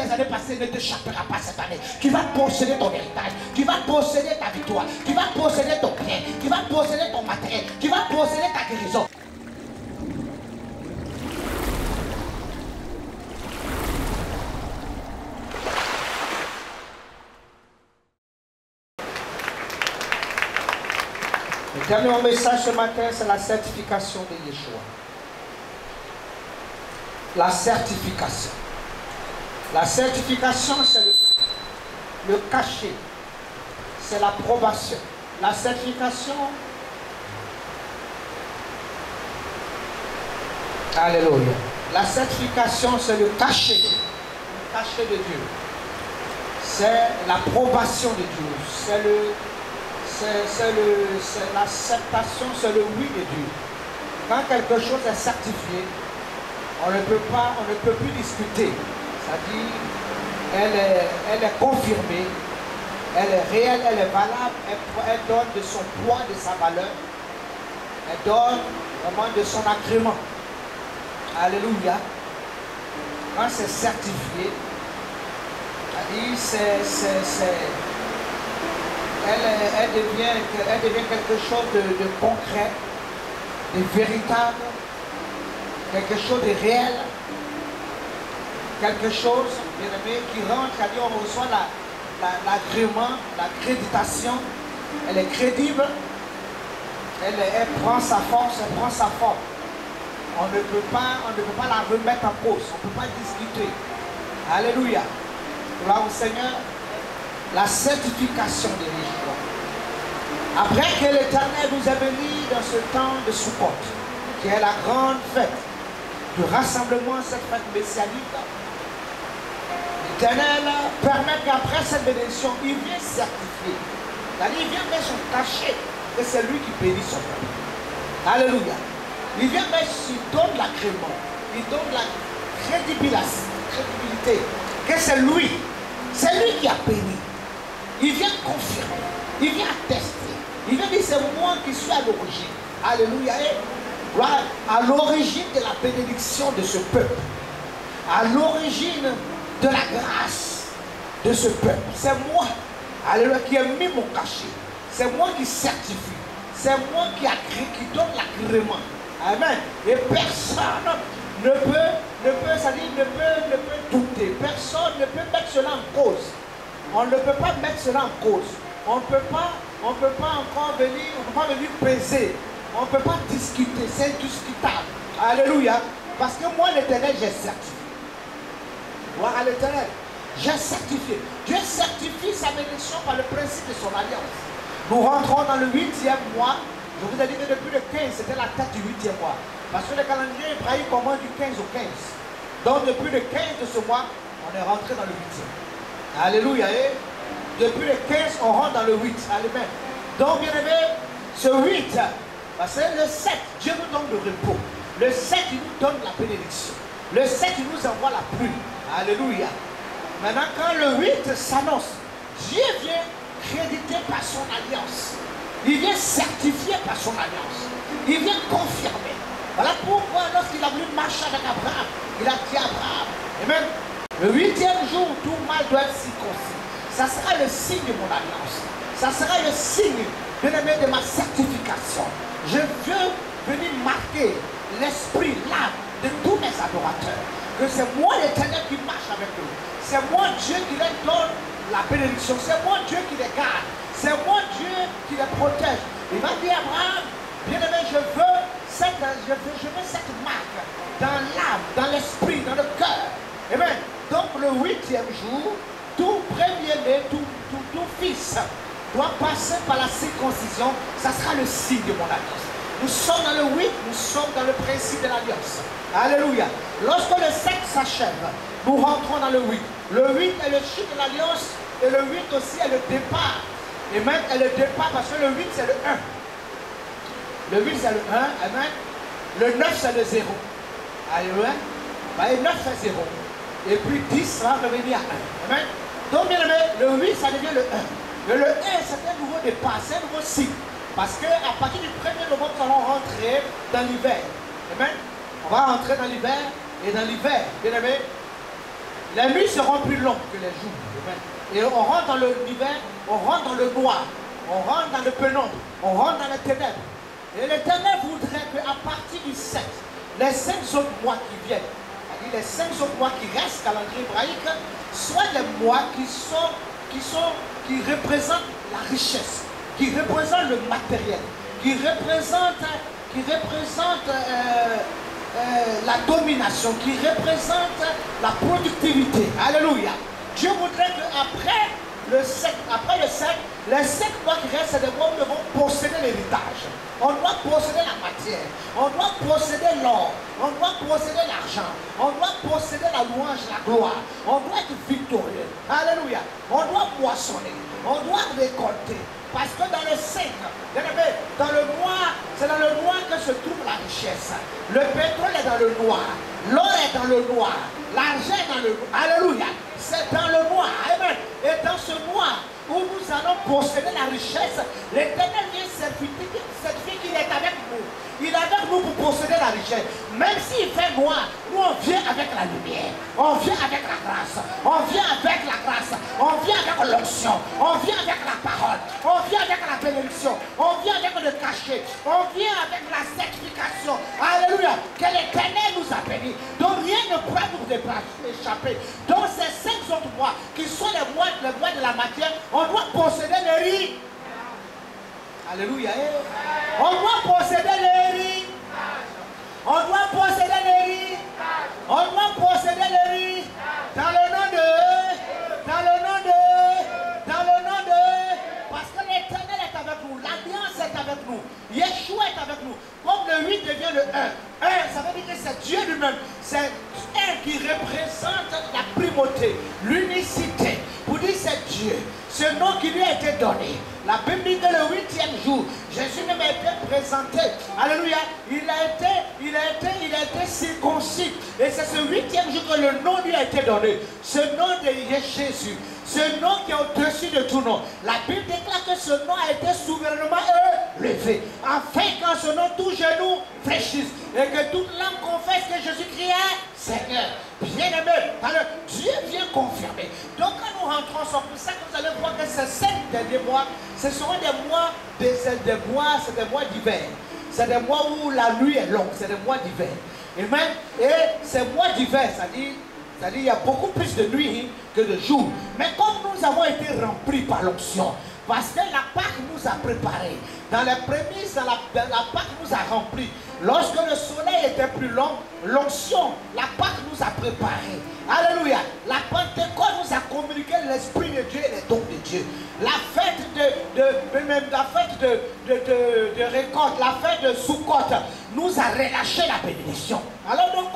les années passées ne t'échappera pas cette année. Tu vas posséder ton héritage, tu vas posséder ta victoire, tu vas posséder ton bien, tu vas posséder ton matériel, tu vas posséder ta guérison. Le dernier message ce matin, c'est la certification de Yeshua. La certification. La certification, c'est le cachet. C'est l'approbation. La certification. Alléluia. La certification, c'est le cachet. Le cachet de Dieu. C'est l'approbation de Dieu. C'est l'acceptation, c'est le oui de Dieu. Quand quelque chose est certifié, on ne peut plus discuter. C'est-à-dire, elle est confirmée, elle est réelle, elle est valable, elle donne de son poids, de sa valeur, elle donne vraiment de son agrément. Alléluia. Quand c'est certifié, c'est-à-dire, elle devient quelque chose de concret, de véritable, quelque chose de réel, quelque chose, bien aimé, qui rentre, c'est-à-dire on reçoit l'agrément, l'accréditation, elle est crédible, elle prend sa force, elle prend sa forme. On ne peut pas la remettre en cause, on ne peut pas discuter. Alléluia. Gloire au Seigneur. La certification de Yeshua. Après que l'Éternel nous a bénis dans ce temps de Sukkot, qui est la grande fête de rassemblement, cette fête messianique, l'Éternel permet qu'après cette bénédiction, il vient certifier. C'est-à-dire, il vient mettre son cachet, que c'est lui qui bénit son peuple. Alléluia. Il vient mettre, il donne l'agrément, il donne la crédibilité, que c'est lui qui a béni. Il vient confirmer, il vient attester, il vient dire c'est moi qui suis à l'origine. Alléluia. À l'origine de la bénédiction de ce peuple, à l'origine de la grâce de ce peuple. C'est moi, alléluia, qui ai mis mon cachet. C'est moi qui certifie. C'est moi qui donne l'agrément. Amen. Et personne ne peut douter. Personne ne peut mettre cela en cause. On ne peut pas mettre cela en cause. On ne peut pas encore venir peser. On ne peut pas discuter. C'est indiscutable. Alléluia. Parce que moi, l'Éternel, j'ai certifié. Gloire à l'Éternel. J'ai certifié. Dieu certifie sa bénédiction par le principe de son alliance. Nous rentrons dans le 8e mois. Je vous ai dit que depuis le 15, c'était la tête du 8e mois. Parce que le calendrier hébraïque commence du 15 au 15. Donc depuis le 15 de ce mois, on est rentré dans le 8e. Alléluia. Et depuis le 15, on rentre dans le 8. Amen. Donc, bien aimé, ce 8, parce que le 7, Dieu nous donne le repos. Le 7, il nous donne la bénédiction. Le 7, il nous envoie la pluie. Alléluia. Maintenant, quand le 8 s'annonce, Dieu vient créditer par son alliance. Il vient certifier par son alliance. Il vient confirmer. Voilà pourquoi, lorsqu'il a voulu marcher avec Abraham, il a dit à Abraham, et même le 8e jour, tout mal doit être circoncis. Ça sera le signe de mon alliance. Ça sera le signe, bien aimé, de ma certification. Je veux venir marquer l'esprit, l'âme de tous mes adorateurs. Que c'est moi l'Éternel qui marche avec eux. C'est moi Dieu qui les donne la bénédiction. C'est moi Dieu qui les garde. C'est moi Dieu qui les protège. Il va dire à Abraham, bien aimé, je veux cette marque dans l'âme, dans l'esprit, dans le cœur. Amen. Donc le 8e jour, tout premier-né, tout fils doit passer par la circoncision. Ça sera le signe de mon alliance. Nous sommes dans le 8, nous sommes dans le principe de l'alliance. Alléluia. Lorsque le 7 s'achève, nous rentrons dans le 8. Le 8 est le chiffre de l'alliance et le 8 aussi est le départ. Et même est le départ parce que le 8 c'est le 1. Le 8 c'est le 1, amen. Le 9 c'est le 0. Alléluia. Le 9 c'est 0. Et puis 10 va revenir à 1. Amen. Donc bien aimé, le 8 ça devient le 1. Le 1 c'est un nouveau départ, c'est un nouveau signe. Parce qu'à partir du 1er novembre, nous allons rentrer dans l'hiver. Amen. On va rentrer dans l'hiver. Et dans l'hiver, bien aimé, Les nuits seront plus longues que les jours. Et on rentre dans l'hiver, on rentre dans le noir, on rentre dans le pénombre, on rentre dans les ténèbres. Et l'Éternel voudrait qu'à partir du 7, les 5 autres mois qui viennent, c'est-à-dire les 5 autres mois qui restent calendrier hébraïque, soient des mois qui représentent la richesse, qui représentent le matériel, qui représentent la domination, qui représente la productivité. Alléluia. Dieu voudrait qu'après le 7, les 5 mois qui restent, c'est des mois où nous devons posséder l'héritage. On doit posséder la matière, on doit posséder l'or, on doit posséder l'argent, on doit posséder la louange, la gloire, on doit être victorieux. Alléluia. On doit moissonner, on doit récolter. Parce que dans le 5, dans le noir, c'est dans le noir que se trouve la richesse. Le pétrole est dans le noir, l'or est dans le noir, l'argent est dans le noir. Alléluia. C'est dans le noir. Amen. Et dans ce noir où nous allons posséder la richesse, l'Éternel vient certifier qu'il est avec nous. Il est avec nous pour posséder la richesse. Même s'il fait noir, nous on vient avec la lumière. On vient avec la grâce. On vient avec la grâce. On vient avec l'onction. On vient avec la parole. On vient avec la bénédiction. On vient avec le cachet. On vient avec la certification. Alléluia. Que l'Éternel nous a bénis. Donc rien ne pourra nous échapper. Donc ces 5 autres mois qui sont les mois de la matière, on doit posséder les riz. Alléluia. On doit posséder les riz. On doit posséder les riz. On doit posséder les riz. Dans le nom de. Dans le nom de. Dans le nom de. Parce que l'Éternel est avec nous. L'Alliance est avec nous. Yeshua est avec nous. Comme le 8 devient le 1. 1, ça veut dire que c'est Dieu lui-même. C'est 1 qui représente la primauté, l'unicité. Pour dire c'est Dieu. Ce nom qui lui a été donné. La Bible dit que le 8e jour, Jésus même a été présenté. Alléluia. Il a été circoncis. Et c'est ce 8e jour que le nom lui a été donné. Ce nom de Jésus. Ce nom qui est au-dessus de tout nom. La Bible déclare que ce nom a été souverainement élevé. Afin qu'en ce nom, tout genou fléchisse. Et que toute langue confesse que Jésus-Christ est Seigneur. Bien-aimé, Dieu vient confirmer. Donc quand nous rentrons, c'est pour ça que vous allez voir que ces 5 derniers mois, ce seront des mois d'hiver. C'est des mois où la nuit est longue, c'est des mois d'hiver. Et ces mois d'hiver, c'est-à-dire il y a beaucoup plus de nuit que de jour. Mais comme nous avons été remplis par l'onction, parce que la Pâque nous a préparés, dans les prémices, la Pâque nous a remplis. Lorsque le soleil était plus long, l'onction, la Pâque nous a préparés. Alléluia. La Pentecôte nous a communiqué l'Esprit de Dieu et les dons de Dieu. La fête de récolte, la fête de Sukkot nous a relâché la bénédiction. Alors donc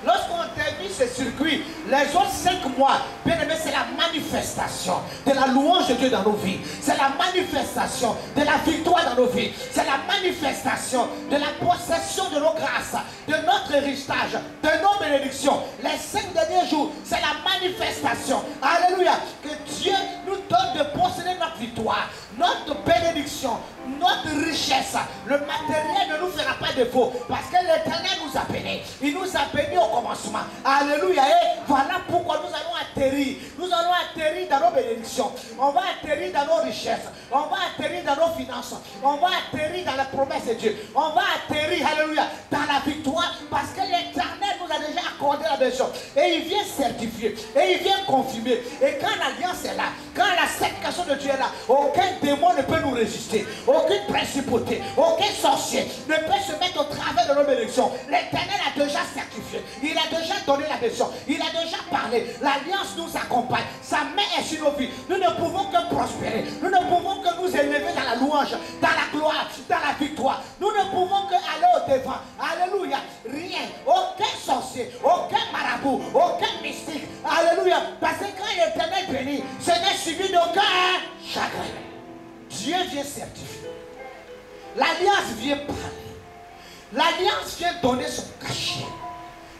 lorsqu'on termine ce circuit, les autres 5 mois, bien aimé, c'est la manifestation de la louange de Dieu dans nos vies. C'est la manifestation de la victoire dans nos vies. C'est la manifestation de la possession de nos grâces, de notre héritage, de nos bénédictions. Les 5 derniers jours, c'est la manifestation. Alléluia. Que Dieu nous donne de posséder notre victoire, notre bénédiction, notre richesse. Le matériel ne nous fera pas défaut parce que l'Éternel nous a bénis. Il nous a bénis au commencement. Alléluia. Et voilà pourquoi nous allons atterrir. Nous allons atterrir dans nos bénédictions. On va atterrir dans nos richesses. On va atterrir dans nos finances. On va atterrir dans la promesse de Dieu. On va atterrir, alléluia, dans la victoire parce que l'Éternel nous a déjà accordé la bénédiction. Et il vient certifier. Et il vient confirmer. Et quand l'alliance est là, quand la certification de Dieu est là, aucun démon ne peut nous résister. Aucune principauté, aucun sorcier ne peut se mettre au travers de nos bénédictions. L'Éternel a déjà certifié. Il a déjà donné la bénédiction. Il a déjà parlé. L'alliance nous accompagne. Sa main est sur nos vies. Nous ne pouvons que prospérer. Nous ne pouvons que nous élever dans la louange, dans la gloire, dans la victoire. Nous ne pouvons que aller au devant. Alléluia. Rien. Aucun sorcier, aucun marabout, aucun mystique. Alléluia. Parce que quand l'Éternel bénit, ce n'est suivi d'aucun chagrin. Dieu vient certifier. L'alliance vient parler. L'alliance vient donner son cachet.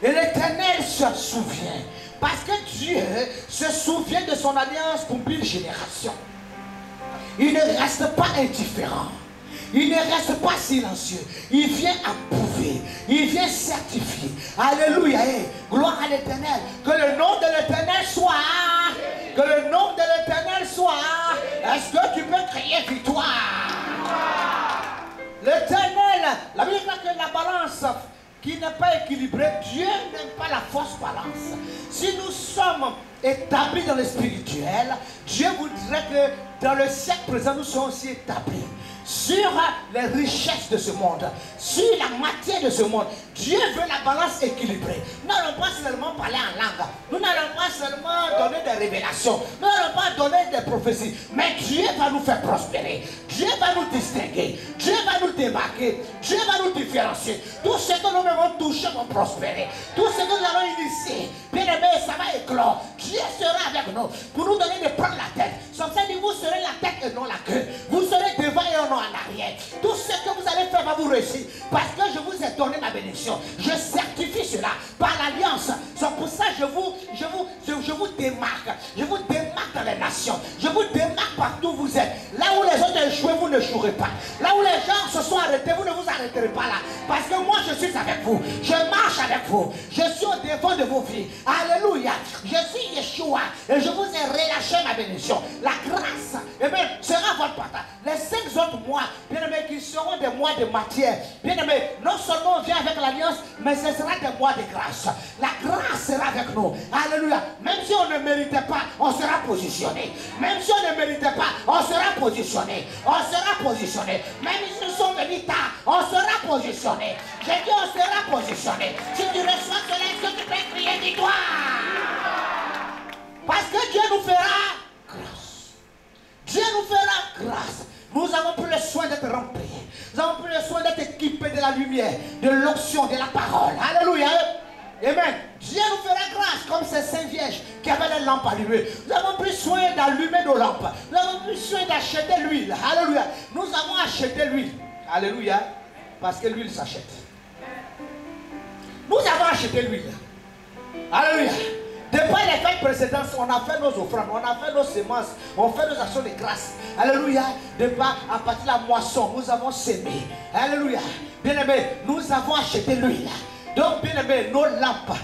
Et l'Éternel se souvient. Parce que Dieu se souvient de son alliance pour 1000 générations. Il ne reste pas indifférent. Il ne reste pas silencieux. Il vient approuver. Il vient certifier. Alléluia. Gloire à l'Éternel. Que le nom de l'Éternel soit. Que le nom de l'Éternel soit. Est-ce que tu peux crier victoire? L'Éternel, la Bible dit que la balance qui n'est pas équilibrée, Dieu n'aime pas la fausse balance. Si nous sommes établis dans le spirituel, Dieu voudrait que dans le siècle présent, nous soyons aussi établis sur les richesses de ce monde, sur la matière de ce monde. Dieu veut la balance équilibrée. Nous n'allons pas seulement parler en langue. Nous n'allons pas seulement donner des révélations. Nous n'allons pas donner des prophéties. Mais Dieu va nous faire prospérer. Dieu va nous distinguer. Dieu va nous démarquer. Dieu va nous différencier. Tout ce que nous devons toucher va prospérer. Tout ce que nous allons initier, bien aimé, ça va éclore. Dieu sera avec nous pour nous donner de prendre la tête. Comme ça, vous serez la tête et non la queue. Vous serez devant et non en arrière. Tout ce que vous allez faire va vous réussir. Parce que je vous ai donné ma bénédiction. Je certifie cela par l'alliance. C'est pour ça que je vous démarque. Je vous démarque dans les nations. Je vous démarque partout où vous êtes. Là où les autres échouent, vous ne échouerez pas. Là où les gens se sont arrêtés, vous ne vous arrêterez pas là. Parce que moi, je suis avec vous. Je marche avec vous. Je suis au devant de vos vies. Alléluia. Je suis Yeshua. Et je vous ai relâché ma bénédiction. La grâce, eh bien, sera votre partage. Les 5 autres mois, bien aimés, qui seront des mois de matière. Bien aimés, non seulement on vient avec l'alliance, mais ce sera des mois de grâce. La grâce sera avec nous. Alléluia. Même si on ne méritait pas, on sera positionné. Même si on ne méritait pas, on sera positionné. On sera positionné. Même si nous sommes venus tard, on sera positionné. J'ai dit on sera positionné. Si tu reçois cela, est-ce que tu peux crier victoire? Parce que Dieu nous fera grâce. Dieu nous fera grâce. Nous avons pris le soin d'être remplis. Nous avons pris le soin d'être équipés de la lumière, de l'onction, de la parole. Alléluia. Amen. Dieu nous fera grâce comme ces saints vierges qui avaient les lampes allumées. Nous avons pris soin d'allumer nos lampes. Nous avons pris soin d'acheter l'huile. Alléluia. Nous avons acheté l'huile. Alléluia. Parce que l'huile s'achète. Nous avons acheté l'huile. Alléluia. Depuis les fêtes précédentes, on a fait nos offrandes, on a fait nos semences, on fait nos actions de grâce. Alléluia. Depuis à partir de la moisson, nous avons sémé. Alléluia. Bien aimé, nous avons acheté l'huile. Donc, bien aimé, nos lampes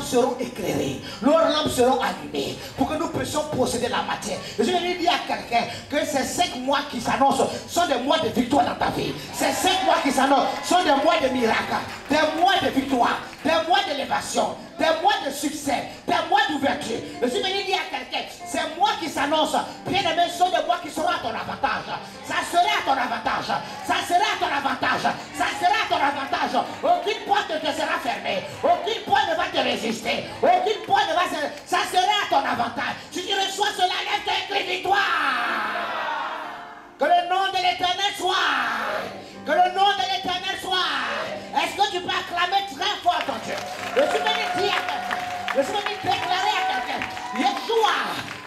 seront éclairées, nos lampes seront allumées pour que nous puissions posséder la matière. Je vais dire à quelqu'un que ces 5 mois qui s'annoncent sont des mois de victoire dans ta vie. Ces 5 mois qui s'annoncent sont des mois de miracles, des mois de victoire, des mois d'élévation, des mois de succès, des mois d'ouverture. Je suis venu dire à quelqu'un, ces mois qui s'annoncent, bien aimé, sont des mois qui seront à ton avantage. Ça sera à ton avantage. Ça sera à ton avantage. Ça sera à ton avantage. Aucune porte ne te sera fermée. Aucune porte ne va te résister. Aucune porte ne va se... Ça sera à ton avantage. Si tu reçois cela, lève-toi et crie victoire. Que le nom de l'Éternel soit. Que le nom de l'Éternel soit. Est-ce que tu peux acclamer très fort ton Dieu? Je suis venu dire à quelqu'un. Je suis venu déclarer à quelqu'un.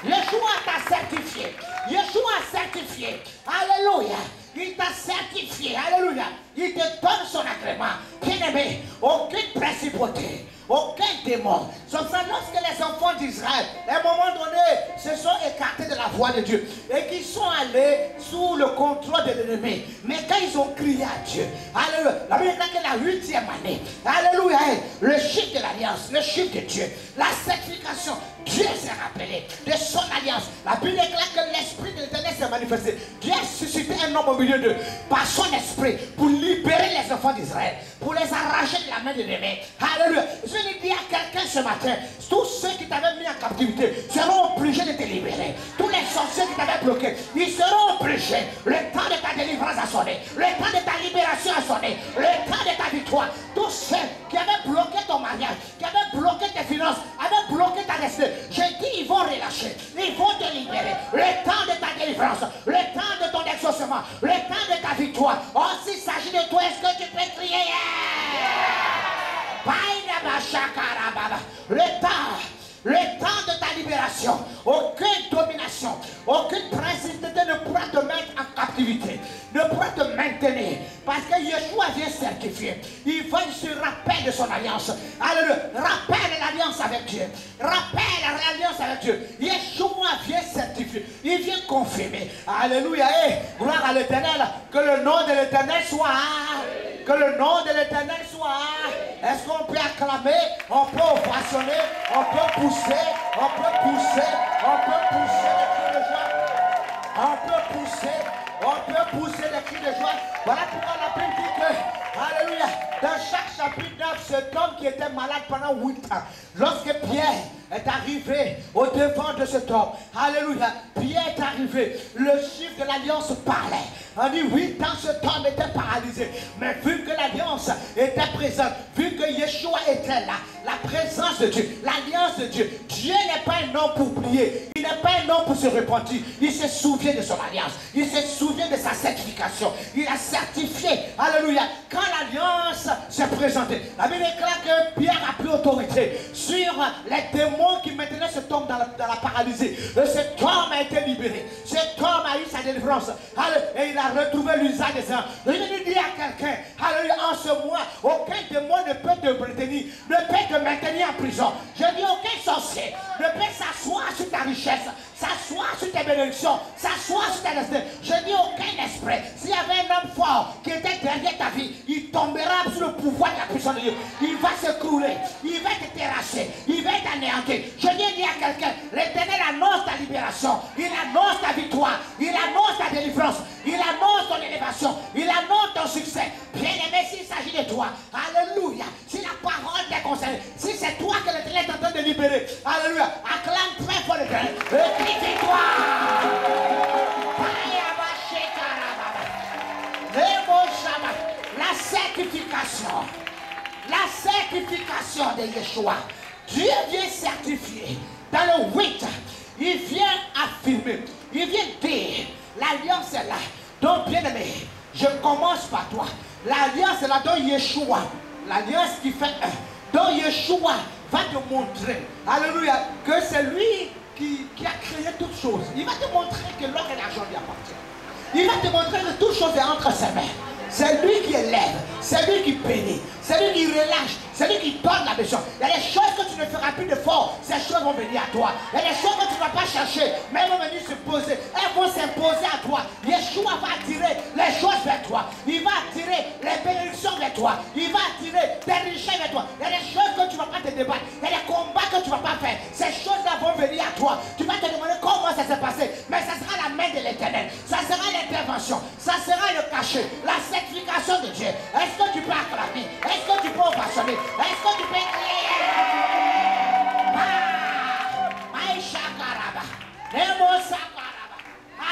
Yeshua t'a certifié. Yeshua a certifié. Alléluia. Il t'a certifié. Alléluia. Il te donne son agrément. Bien-aimé, aucune principauté, aucun démon. Comme ça, lorsque les enfants d'Israël, à un moment donné, se sont écartés de la voie de Dieu et qu'ils sont allés sous le contrôle de l'ennemi. Mais quand ils ont crié à Dieu, alléluia, la Bible dit que la 8e année, alléluia, le chiffre de l'alliance, le chiffre de Dieu, la certification, Dieu s'est rappelé de son alliance. La Bible déclare que l'Esprit de l'Éternel s'est manifesté. Dieu a suscité un homme au milieu d'eux par son esprit pour libérer les enfants d'Israël, pour les arracher de la main de l'ennemi. Alléluia. Je vais dire à quelqu'un ce matin, tous ceux qui t'avaient mis en captivité seront obligés de te libérer. Tous les sorciers qui t'avaient bloqué, ils seront obligés. Le temps de ta délivrance a sonné. Le temps de ta libération a sonné. Le temps de ta victoire. Tous ceux qui avaient bloqué ton mariage, qui avaient bloqué tes finances, avaient bloqué ta destinée, j'ai dit ils vont relâcher. Ils vont te libérer. Le temps de ta délivrance, le temps de ton exaucement, le temps de ta victoire. Oh, s'il s'agit de toi, est-ce que tu peux crier? Le temps de ta libération, aucune domination, aucune principauté ne pourra te mettre en captivité, ne pourra te maintenir, parce que Yeshua vient certifier. Il se rappelle de son alliance. Alléluia. Rappelle l'alliance avec Dieu. Rappelle l'alliance avec Dieu. Yeshua vient certifier, il vient confirmer. Alléluia. Gloire à l'Éternel. Que le nom de l'Éternel soit. Que le nom de l'Éternel soit. Est-ce qu'on peut acclamer? On peut ovationner, on peut pousser, on peut pousser, on peut pousser des cris de joie. On peut pousser des cris de joie. Voilà pourquoi la Bible dit que, alléluia, dans chaque chapitre 9, cet homme qui était malade pendant 8 ans, lorsque Pierre est arrivé au devant de cet homme, alléluia, Pierre est arrivé, le chiffre de l'alliance parlait. On dit 8 ans cet homme était paralysé, mais vu que l'alliance était présente, vu que Yeshua était là, la présence de Dieu, l'alliance de Dieu, Dieu n'est pas un homme pour oublier, il n'est pas un homme pour se repentir, il se souvient de son alliance, il se souvient de sa certification, il a certifié, alléluia, quand l'alliance s'est présentée. La Bible déclare que Pierre a pris autorité sur les démons qui maintenaient cet homme dans la paralysie. Et cet homme a été libéré, cet homme a eu sa délivrance, et il a retrouvé l'usage des armes. Je veux dire à quelqu'un, alléluia, en ce mois, aucun démon ne peut te retenir, ne peut te maintenir en prison. Je dis aucun sorcier ne peut s'asseoir sur ta richesse, s'asseoir sur tes bénédictions, s'asseoir sur ta destinée. Je dis aucun esprit. S'il y avait un homme fort qui était derrière ta vie, il tombera sous le pouvoir de la puissance de Dieu. Il va s'écrouler, il va te terrasser, il va t'anéantir. Je dis à quelqu'un, l'Éternel annonce ta libération, il annonce ta victoire, il annonce ta délivrance, il annonce ton élévation, il annonce ton succès. Bien-aimé, s'il s'agit de toi, alléluia, si la parole t'est concernée, si c'est toi que l'Éternel est en train de libérer, alléluia, acclame très fort l'Éternel. Crie victoire. La certification. La certification de Yeshua. Dieu vient certifier. Dans le 8, il vient affirmer. Il vient dire, l'alliance est là. Donc, bien aimé, je commence par toi. L'alliance est là, donc Yeshua. L'alliance qui fait un. Donc Yeshua va te montrer, alléluia, que c'est lui qui a créé toutes choses. Il va te montrer que l'or et l'argent lui appartiennent. Il va te montrer que toutes choses sont entre ses mains. C'est lui qui élève, c'est lui qui bénit, c'est lui qui relâche, c'est lui qui donne la mission. Il y a des choses que tu ne feras plus de fort, ces choses vont venir à toi. Il y a des choses que tu ne vas pas chercher, mais elles vont venir se poser, elles vont s'imposer à toi. Yeshua va attirer les choses vers toi, il va attirer les bénédictions vers toi, il va attirer des richesses vers toi. Il y a des choses que tu ne vas pas te débattre, il y a des combats que tu ne vas pas faire. Ces choses-là vont venir à toi. Tu vas te demander comment ça s'est passé, mais ça sera la main de l'Éternel, ça sera l'intervention, ça sera le cachet, la certification de Dieu. Est-ce que tu peux acclamer? Est-ce que tu peux ovationner? Est-ce que tu peux crier?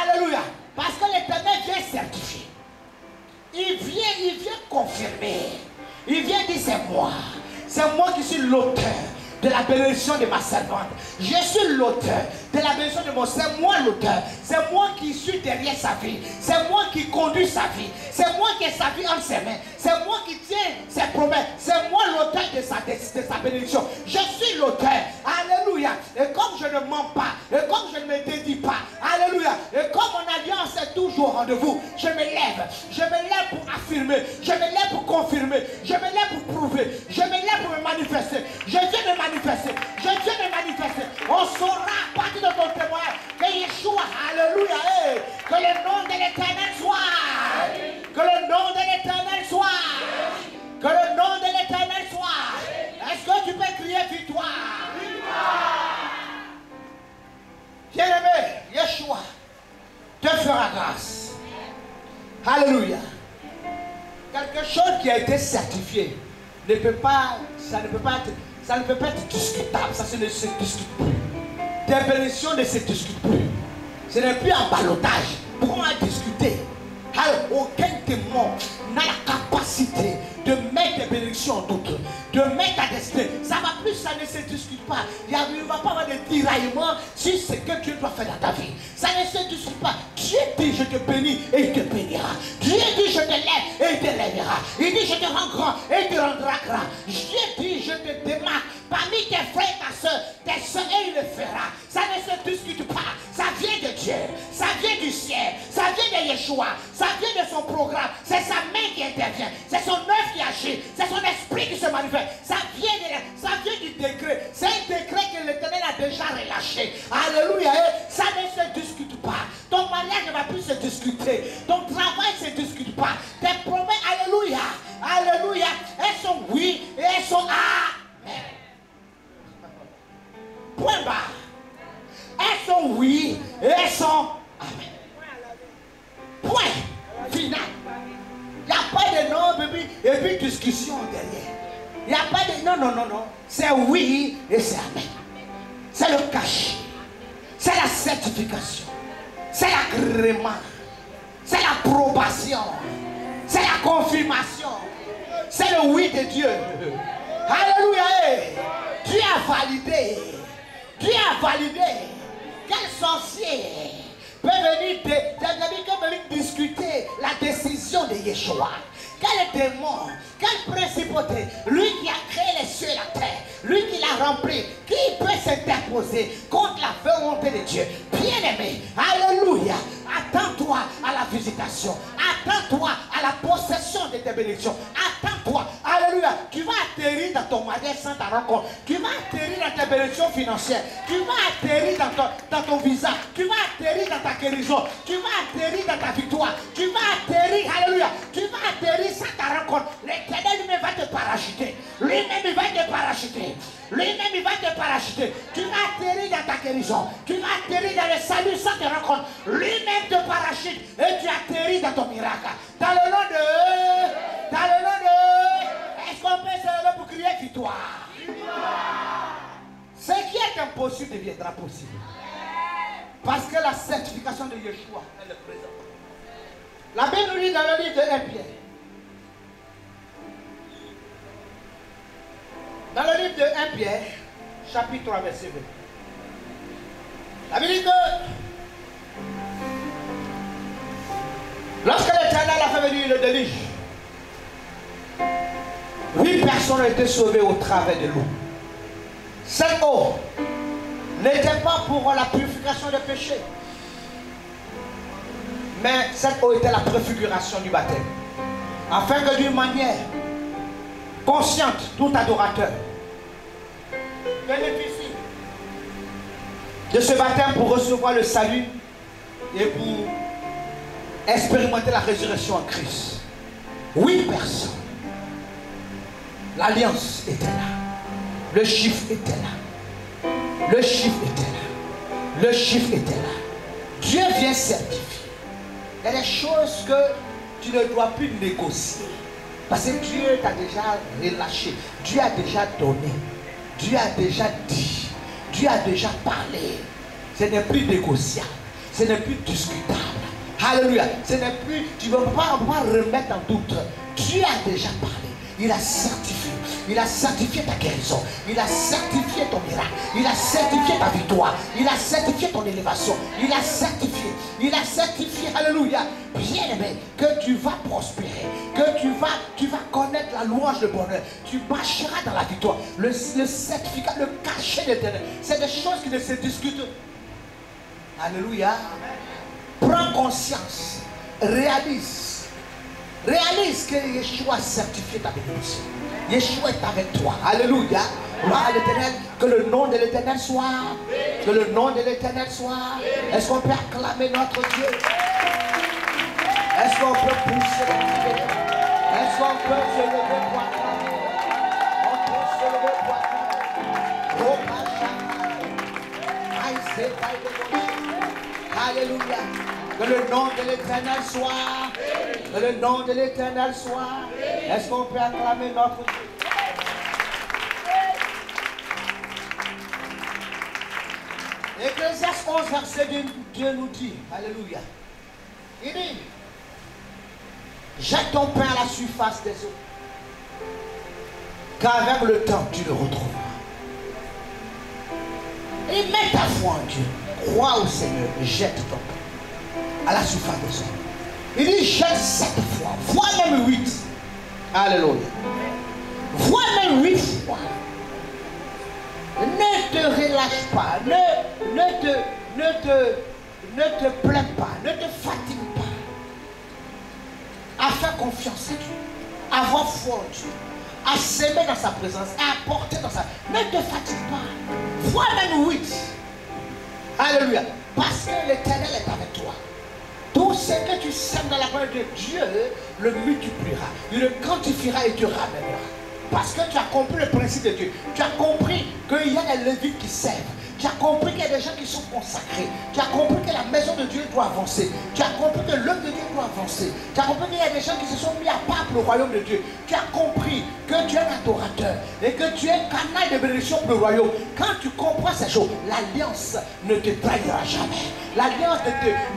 Alléluia. Parce que l'Éternel vient certifier. Il vient confirmer. Il vient dire c'est moi. C'est moi qui suis l'auteur de la bénédiction de ma servante. Je suis l'auteur de la bénédiction de mon. C'est moi l'auteur. C'est moi qui suis derrière sa vie. C'est moi qui conduis sa vie. C'est moi qui ai sa vie entre ses mains. C'est moi qui tiens ses promesses. C'est moi l'auteur de sa bénédiction. Je suis l'auteur. Alléluia. Et comme je ne mens pas, et comme je ne me dédie pas, alléluia. Et comme mon alliance est toujours au rendez-vous, je me lève. Je me lève pour affirmer. Je me lève pour confirmer. Je me lève pour prouver. Je me lève pour me manifester. Je viens de manifester. Je viens de manifester. On saura à partir de ton témoignage que Yeshua, alléluia, que le nom de l'Éternel soit. Que le nom de l'Éternel soit. Que le nom de l'Éternel soit. Est-ce que tu peux crier victoire? Bien-aimé, Yeshua te fera grâce. Alléluia. Quelque chose qui a été certifié ne peut pas, ça ne peut pas être discutable. Ça ne se discute plus. Tes bénédictions ne se discutent plus. Ce n'est plus un ballottage. Pourquoi discuter? Alors, aucun témoin n'a la capacité de mettre des bénédictions en doute, de mettre ta destinée. Ça va plus, ça ne se discute pas. Il ne va pas avoir de tiraillement sur ce que Dieu doit faire dans ta vie. Ça ne se discute pas. Dieu dit je te bénis et il te bénira. Dieu dit je te lève et il te lèvera. Il dit je te rends grand et il te rendra grand. Dieu dit je te démarque parmi tes frères et ta soeur, tes soeurs et il le fera. Ça ne se discute pas. Ça vient de Dieu. Ça vient du ciel. Ça vient de Yeshua. Ça vient de son programme. C'est sa main qui intervient. C'est son œuvre qui agit. C'est son esprit qui se manifeste. Ça vient du décret. C'est un décret que l'Éternel a déjà relâché. Alléluia. Ça ne se discute pas. Ton mariage ne va plus se discuter. Ton travail ne se discute pas. Tes promesses, alléluia, alléluia, elles sont oui et elles sont amen. Point barre. Elles sont oui et elles sont amen. Point final. Il n'y a pas de non, bébé, et puis discussion derrière. Il n'y a pas de non, non, non, non. C'est oui et c'est amen. C'est le cachet. C'est la certification. C'est l'agrément. C'est l'approbation. C'est la confirmation. C'est le oui de Dieu. Alléluia. Dieu a validé. Dieu a validé. Quel sorcier peut venir discuter la décision de Yeshua? Quel démon, quelle principauté, lui qui a créé les cieux et la terre, lui qui l'a rempli, qui peut s'interposer contre la volonté de Dieu? Bien-aimé, alléluia, attends-toi à la visitation, attends-toi à la possession de tes bénédictions, attends-toi, alléluia, tu vas atterrir dans ton mariage sans ta rencontre, tu vas atterrir dans tes bénédictions financières, tu vas atterrir dans ton visa, tu vas atterrir dans ta guérison, tu vas atterrir dans ta victoire, tu vas atterrir, alléluia, tu vas atterrir sans ta rencontre. L'Éternel lui-même va te parachuter, lui-même il va te parachuter, lui-même il va te parachuter, tu vas atterrir dans ta guérison, tu vas atterrir dans le salut sans te rencontre, lui-même te parachute et tu atterris dans ton miracle. Dans le nom de... Dans le nom de... Est-ce qu'on peut se lever pour crier victoire? Ce qui est impossible deviendra possible. Parce que la certification de Yeshua est le présent. La Bible nous dit dans le livre de 1 Pierre. Dans le livre de 1 Pierre, chapitre 3, verset 20. La Bible dit que lorsque l'Éternel a fait venir le déluge, 8 personnes ont été sauvées au travers de l'eau. Cette eau n'était pas pour la purification des péchés, mais cette eau était la préfiguration du baptême, afin que d'une manière consciente, tout adorateur bénéficie de ce baptême pour recevoir le salut et pour expérimenter la résurrection en Christ. 8 personnes. L'alliance était là. Le chiffre était là. Le chiffre était là. Le chiffre était là. Dieu vient certifier. Il y a des choses que tu ne dois plus négocier. Parce que Dieu t'a déjà relâché. Dieu a déjà donné. Dieu a déjà dit. Dieu a déjà parlé. Ce n'est plus négociable. Ce n'est plus discutable. Alléluia. Ce n'est plus, tu ne peux pas remettre en doute. Dieu a déjà parlé. Il a certifié. Il a certifié ta guérison. Il a certifié ton miracle. Il a certifié ta victoire. Il a certifié ton élévation. Il a certifié. Il a certifié, alléluia, bien aimé, que tu vas prospérer. Que tu vas connaître la louange de bonheur. Tu marcheras dans la victoire. Le certificat, le cachet de l'éternel. C'est des choses qui ne se discutent. Alléluia. Prends conscience. Réalise que Yeshua a certifié ta bénédiction. Yeshua est avec toi. Alléluia. Gloire à l'Éternel. Que le nom de l'Éternel soit. Que le nom de l'Éternel soit. Est-ce qu'on peut acclamer notre Dieu? Est-ce qu'on peut pousser notre Dieu? Est-ce qu'on peut se lever pour acclamer? On peut se lever pour acclamer. Alléluia. Que le nom de l'Éternel soit. Que le nom de l'Éternel soit. Est-ce qu'on peut acclamer notre Dieu? Ecclésiaste 11, verset 2, Dieu nous dit, alléluia. Il dit, jette ton pain à la surface des eaux, car avec le temps tu le retrouveras. Et mets ta foi en Dieu. Crois au Seigneur, jette ton pain à la surface des eaux. Il dit, jette 7 fois, voire même 8. Alléluia. Voire même 8 fois. Ne te relâche pas, ne te plains pas, ne te fatigue pas. À faire confiance à Dieu, à avoir foi en Dieu, à s'aimer dans sa présence, à apporter dans sa... Ne te fatigue pas. Voire même 8. Alléluia. Parce que l'Éternel est avec toi. Tout ce que tu sèmes dans la parole de Dieu le multipliera. Il le quantifiera et te ramènera. Parce que tu as compris le principe de Dieu. Tu as compris qu'il y a des Lévites qui servent. Tu as compris qu'il y a des gens qui sont consacrés. Tu as compris que la maison de Dieu doit avancer. Tu as compris que l'œuvre de Dieu doit avancer. Tu as compris qu'il y a des gens qui se sont mis à part pour le royaume de Dieu. Tu as compris que tu es un adorateur et que tu es canal de bénédiction pour le royaume. Quand tu comprends ces choses, l'alliance ne te trahira jamais. L'alliance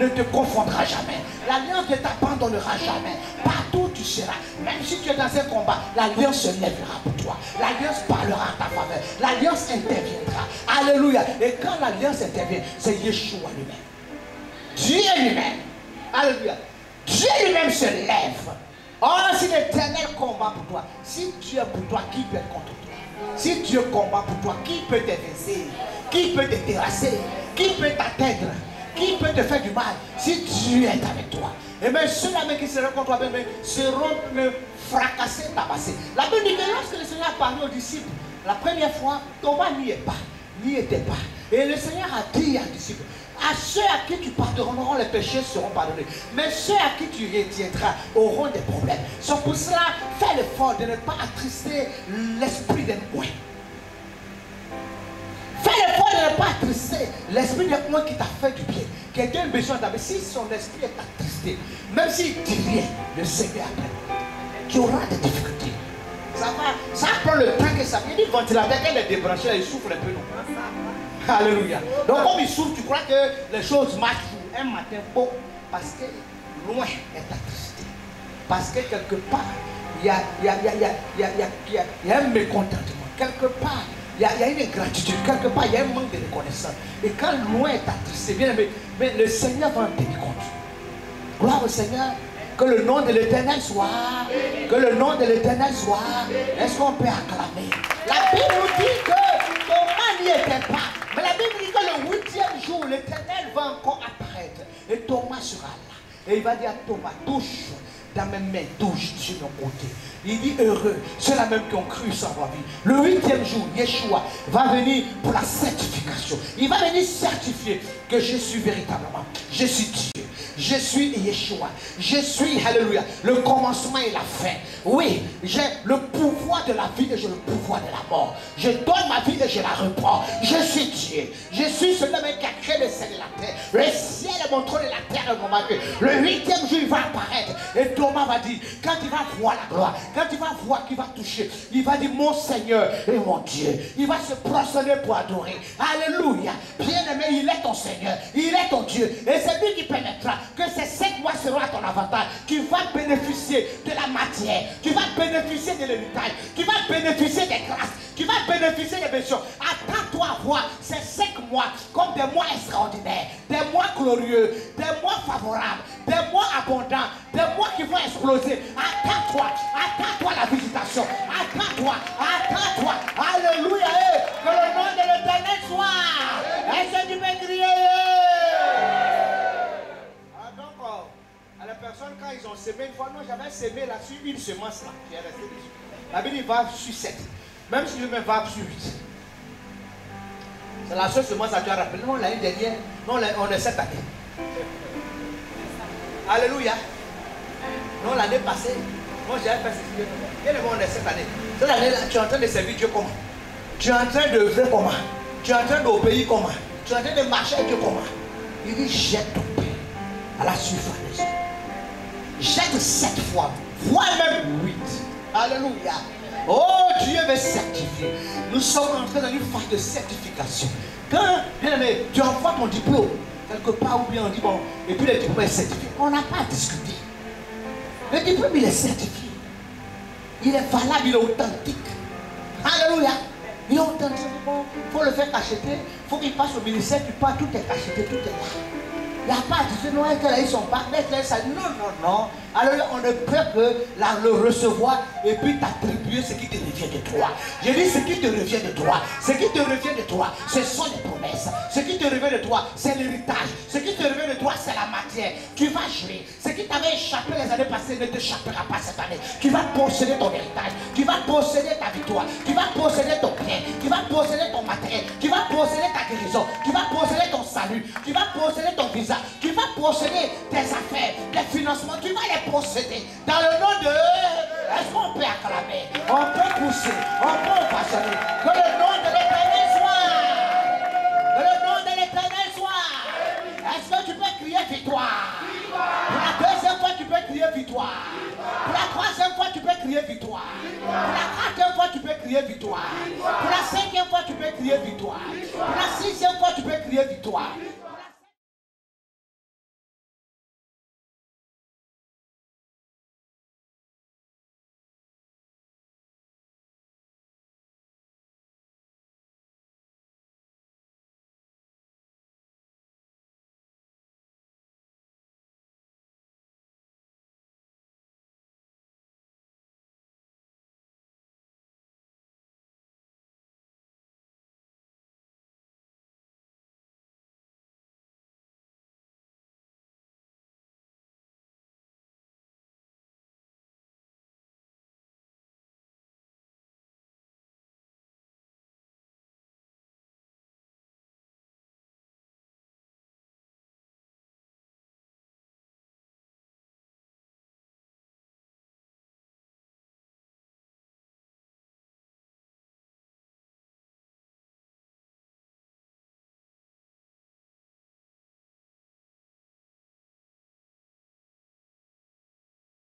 ne te confondra jamais. L'alliance ne t'abandonnera jamais. Partout où tu seras, même si tu es dans un combat, l'alliance se lèvera pour toi. L'alliance parlera en ta faveur. L'alliance interviendra. Alléluia. Et quand l'alliance intervient, c'est Yeshua lui-même. Dieu lui-même. Alléluia. Dieu lui-même se lève. Oh, si l'Éternel combat pour toi, si Dieu est pour toi, qui peut être contre toi? Si Dieu combat pour toi, qui peut t'évincer? Qui peut te terrasser? Qui peut t'atteindre? Qui peut te faire du mal? Si Dieu est avec toi, et bien ceux-là qui seront contre toi seront fracassés, tabassés. La Bible dit que lorsque le Seigneur a parlé aux disciples, la première fois, Thomas n'y est pas, n'y était pas. Et le Seigneur a dit aux disciples, à ceux à qui tu pardonneras, les péchés seront pardonnés. Mais ceux à qui tu retiendras auront des problèmes. C'est pour cela, fais l'effort de ne pas attrister l'esprit des moins. Fais l'effort de ne pas attrister l'esprit des moins qui t'a fait du bien. Quelqu'un a besoin d'abord. Si son esprit est attristé, même s'il dit rien, le Seigneur après, tu auras des difficultés. Ça prend le temps que ça vient. Il dit ventilateur, qu'elle est débranchée, il souffle un peu. Non? Alléluia. Donc comme il souffle, tu crois que les choses marchent un matin beau. Parce que loin est attristé. Parce que quelque part, il y a un mécontentement. Quelque part, il y a une ingratitude. Quelque part, il y a un manque de reconnaissance. Et quand loin est attristé, bien aimé, mais le Seigneur va en tenir compte. Gloire au Seigneur. Que le nom de l'Éternel soit. Que le nom de l'Éternel soit. Est-ce qu'on peut acclamer? La Bible nous dit que Thomas n'y était pas. Mais la Bible dit que le 8e jour, l'Éternel va encore apparaître. Et Thomas sera là. Et il va dire à Thomas, touche dans mes mains, touche sur mon côté. Il dit heureux, ceux-là même qui ont cru sans avoir vu. Le 8e jour, Yeshua va venir pour la certification. Il va venir certifier que je suis véritablement, je suis Dieu. Je suis Yeshua. Je suis, alléluia, le commencement et la fin. Oui, j'ai le pouvoir de la vie et j'ai le pouvoir de la mort. Je donne ma vie et je la reprends. Je suis Dieu. Je suis celui-là qui a créé le ciel et la terre. Le ciel est mon trône et la terre est mon mari. Le 8e jour, il va apparaître. Et Thomas va dire, quand il va voir la gloire, quand il va voir qu'il va toucher, il va dire, mon Seigneur et mon Dieu. Il va se prosterner pour adorer. Alléluia. Bien-aimé, il est ton Seigneur. Il est ton Dieu. Et c'est lui qui permettra que ces 5 mois seront à ton avantage. Tu vas bénéficier de la matière. Tu vas bénéficier de l'héritage. Tu vas bénéficier des grâces. Tu vas bénéficier des bénédictions. Attends-toi à voir ces 5 mois comme des mois extraordinaires, des mois glorieux, des mois favorables, des mois abondants, des mois qui vont exploser. Attends-toi la visitation. Attends-toi. Alléluia. Que le nom de l'Éternel soit. Est-ce que tu peux crier? Les personnes, quand ils ont semé une fois, non, j'avais semé là-dessus une semence là, qui est restée dessus. La Bible va sur 7. Même si je me va sur 8. C'est la seule semence à tu as rappelé. Non, l'année dernière, non, on est cette année. Alléluia. Non, l'année passée, moi j'avais fait ceci. Bien le monde est cette année. Cette année-là, tu es en train de servir Dieu comment? Tu es en train de faire comment? Tu es en train d'obéir comment? Tu es en train de marcher avec Dieu comment? Il dit, jette ton pain à la surface des eaux. Jette 7 fois, voire même 8. Alléluia. Oh, Dieu veut certifier. Nous sommes entrés dans une phase de certification. Quand, bien aimé, tu envoies ton diplôme quelque part ou bien on dit bon, et puis le diplôme est certifié. On n'a pas à discuter. Le diplôme, il est certifié. Il est valable, il est authentique. Alléluia. Il est authentique. Il faut le faire cacheter. Il faut qu'il passe au ministère, puis pas tout est cacheté, tout est là. Il n'y a pas de non, ils sont pas non. Alors on ne peut que le recevoir et puis t'attribuer ce qui te revient de toi. Je dis ce qui te revient de toi. Ce qui te revient de toi, ce sont les promesses. Ce qui te revient de toi, c'est l'héritage. Ce qui te revient de toi, c'est la matière. Tu vas jouer. Ce qui t'avait échappé les années passées ne t'échappera pas cette année. Tu vas posséder ton héritage. Tu vas posséder ta victoire. Tu vas posséder ton bien. Tu vas posséder ton matériel. Tu vas posséder ta guérison, qui va posséder ton salut, qui va posséder ton visa, qui va posséder tes affaires, tes financements, qui va les posséder. Dans le nom de... Est-ce qu'on peut acclamer? On peut pousser, on peut ovationner. Que le nom de l'Éternel soit. Que le nom de l'Éternel soit. Est-ce que tu peux crier victoire? Pour la deuxième fois, tu peux crier victoire. Pour la troisième fois, tu peux crier victoire. Pour la quatrième fois, tu peux crier victoire. Pour la cinquième fois, tu peux crier victoire. Pour la sixième fois, tu peux crier victoire.